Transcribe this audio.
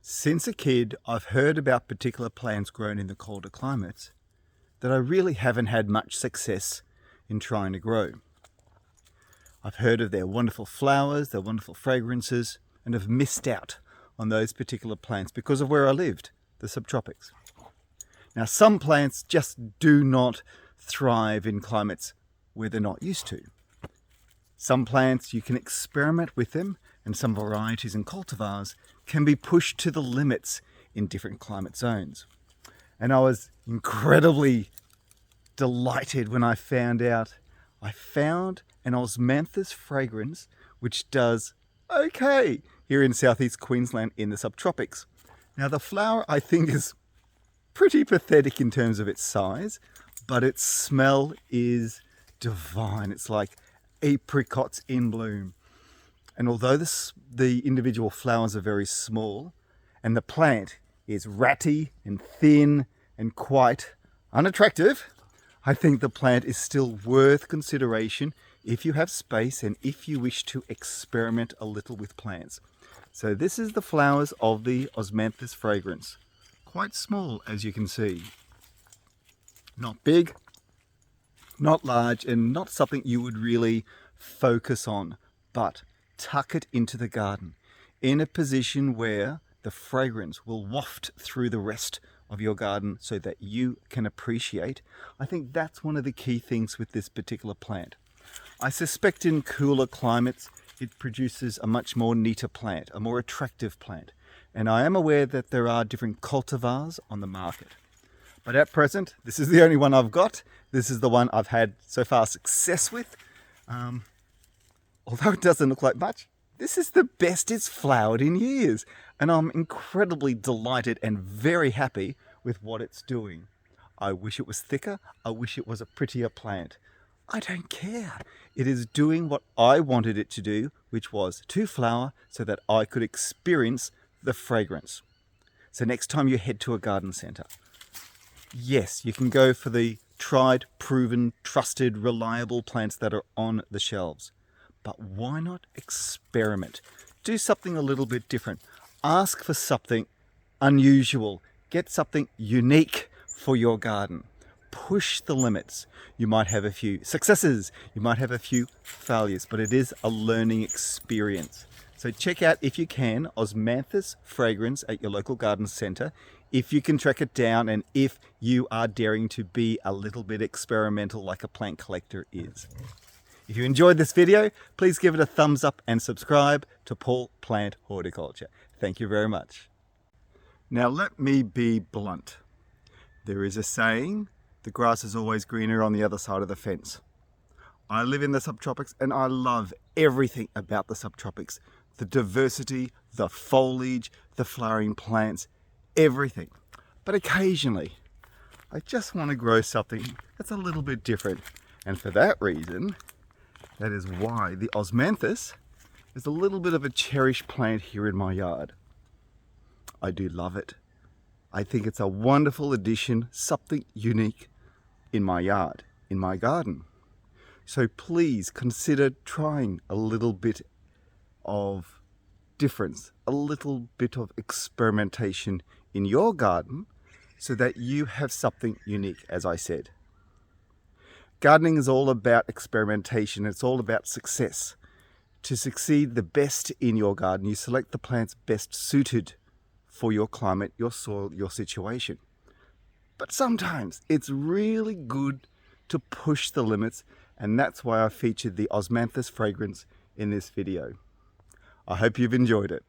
Since a kid, I've heard about particular plants grown in the colder climates that I really haven't had much success in trying to grow. I've heard of their wonderful flowers, their wonderful fragrances, and have missed out on those particular plants because of where I lived, the subtropics. Now, some plants just do not thrive in climates where they're not used to. Some plants, you can experiment with them, and some varieties and cultivars can be pushed to the limits in different climate zones. And I was incredibly delighted when I found an Osmanthus fragrans which does okay here in southeast Queensland in the subtropics. Now, the flower I think is pretty pathetic in terms of its size, but its smell is divine. It's like apricots in bloom. And although the individual flowers are very small and the plant is ratty and thin and quite unattractive, I think the plant is still worth consideration if you have space and if you wish to experiment a little with plants. So this is the flowers of the Osmanthus fragrans. Quite small, as you can see. Not big, not large, and not something you would really focus on, but tuck it into the garden in a position where the fragrance will waft through the rest of your garden so that you can appreciate. I think that's one of the key things with this particular plant. I suspect in cooler climates it produces a much more neater plant, a more attractive plant. And I am aware that there are different cultivars on the market. But at present, this is the only one I've got. This is the one I've had so far success with. Although it doesn't look like much, this is the best it's flowered in years. And I'm incredibly delighted and very happy with what it's doing. I wish it was thicker. I wish it was a prettier plant. I don't care. It is doing what I wanted it to do, which was to flower so that I could experience the fragrance. So next time you head to a garden centre, yes, you can go for the tried, proven, trusted, reliable plants that are on the shelves. But why not experiment? Do something a little bit different. Ask for something unusual. Get something unique for your garden. Push the limits. You might have a few successes. You might have a few failures, but it is a learning experience. So check out, if you can, Osmanthus fragrans at your local garden centre, if you can track it down and if you are daring to be a little bit experimental like a plant collector is. If you enjoyed this video, please give it a thumbs up and subscribe to Paul Plant Horticulture. Thank you very much. Now let me be blunt. There is a saying, the grass is always greener on the other side of the fence. I live in the subtropics and I love everything about the subtropics. The diversity, the foliage, the flowering plants, everything. But occasionally, I just want to grow something that's a little bit different. And for that reason, that is why the Osmanthus is a little bit of a cherished plant here in my yard. I do love it. I think it's a wonderful addition, something unique in my yard, in my garden. So please consider trying a little bit of difference, a little bit of experimentation in your garden so that you have something unique, as I said. Gardening is all about experimentation. It's all about success. To succeed the best in your garden, you select the plants best suited for your climate, your soil, your situation. But sometimes it's really good to push the limits, and that's why I featured the Osmanthus fragrans in this video. I hope you've enjoyed it.